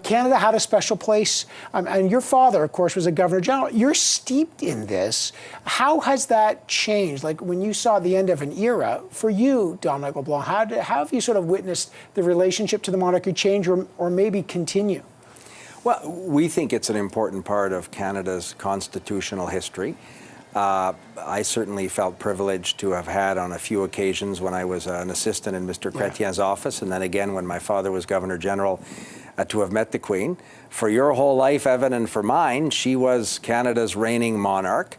Canada had a special place, and your father, of course, was a Governor General. You're steeped in this. How has that changed? Like when you saw the end of an era, for you, Dominic LeBlanc, how have you sort of witnessed the relationship to the monarchy change or maybe continue? Well, we think it's an important part of Canada's constitutional history. I certainly felt privileged to have had on a few occasions when I was an assistant in Mr. Chretien's office, and then again when my father was Governor General, to have met the Queen. For your whole life, Evan, and for mine, she was Canada's reigning monarch.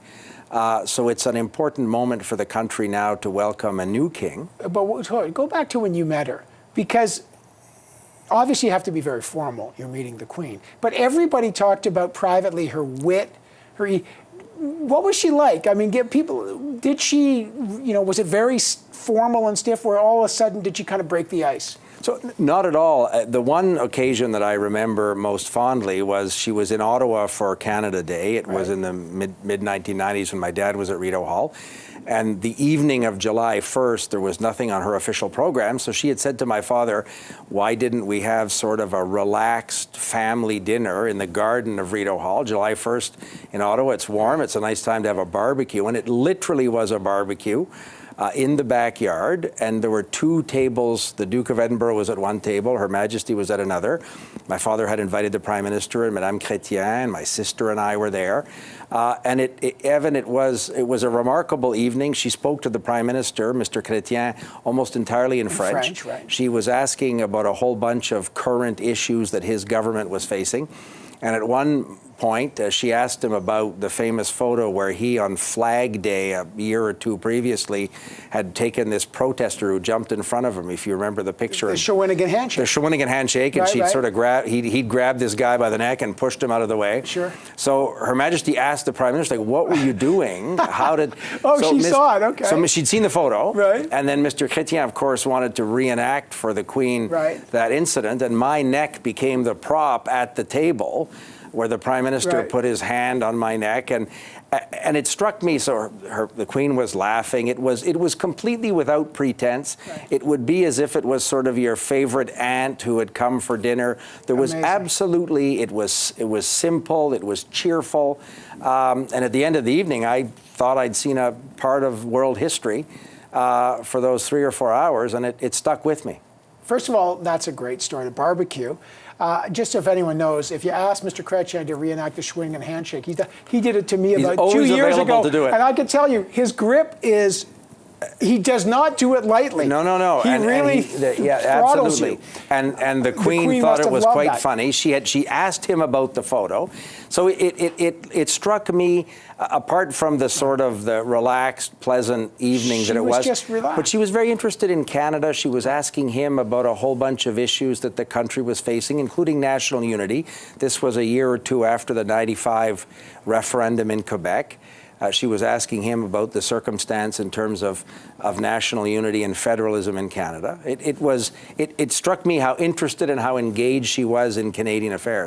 So it's an important moment for the country now to welcome a new king. But go back to when you met her, because obviously you have to be very formal, you're meeting the Queen. But everybody talked about privately her wit, what was she like? I mean, did she, was it very formal and stiff, where all of a sudden did she kind of break the ice? So not at all. The one occasion that I remember most fondly was she was in Ottawa for Canada Day. It was in the mid-1990s when my dad was at Rideau Hall. And the evening of July 1st, there was nothing on her official program. So she had said to my father, why didn't we have sort of a relaxed family dinner in the garden of Rideau Hall? July 1st in Ottawa, it's warm. It's a nice time to have a barbecue. And it literally was a barbecue. In the backyard, and there were two tables. The Duke of Edinburgh was at one table, Her Majesty was at another. My father had invited the Prime Minister and Madame Chretien, my sister and I were there. And Evan, it was a remarkable evening. She spoke to the Prime Minister, Mr. Chretien, almost entirely in French. Right. She was asking about a whole bunch of current issues that his government was facing. And at one point, she asked him about the famous photo where he, on Flag Day a year or two previously, had taken this protester who jumped in front of him, if you remember the picture. The Shawinigan Handshake. The Shawinigan Handshake, and she'd sort of he'd grabbed this guy by the neck and pushed him out of the way. Sure. So Her Majesty asked the Prime Minister, like, what were you doing? How did... she saw it, okay. So she'd seen the photo. Right. And then Mr. Chretien, of course, wanted to reenact for the Queen that incident, and my neck became the prop at the table where the Prime Minister put his hand on my neck, and it struck me. So the Queen was laughing. It was completely without pretense. It would be as if it was sort of your favorite aunt who had come for dinner. There was absolutely, it was simple. It was cheerful, and at the end of the evening, I thought I'd seen a part of world history for those 3 or 4 hours, and it stuck with me. First of all, that's a great story, the barbecue. Just so if anyone knows, if you ask Mr. Chretien to reenact the Shawinigan Handshake, he did it to me about 2 years ago. And I can tell you, his grip is, he does not do it lightly. No. He really throttles you. And the Queen thought it was quite funny. She asked him about the photo. So it struck me, apart from the sort of the relaxed, pleasant evening that it was, just relaxed. But she was very interested in Canada. She was asking him about a whole bunch of issues that the country was facing, including national unity. This was a year or two after the '95 referendum in Quebec. She was asking him about the circumstance in terms of national unity and federalism in Canada. It struck me how interested and how engaged she was in Canadian affairs.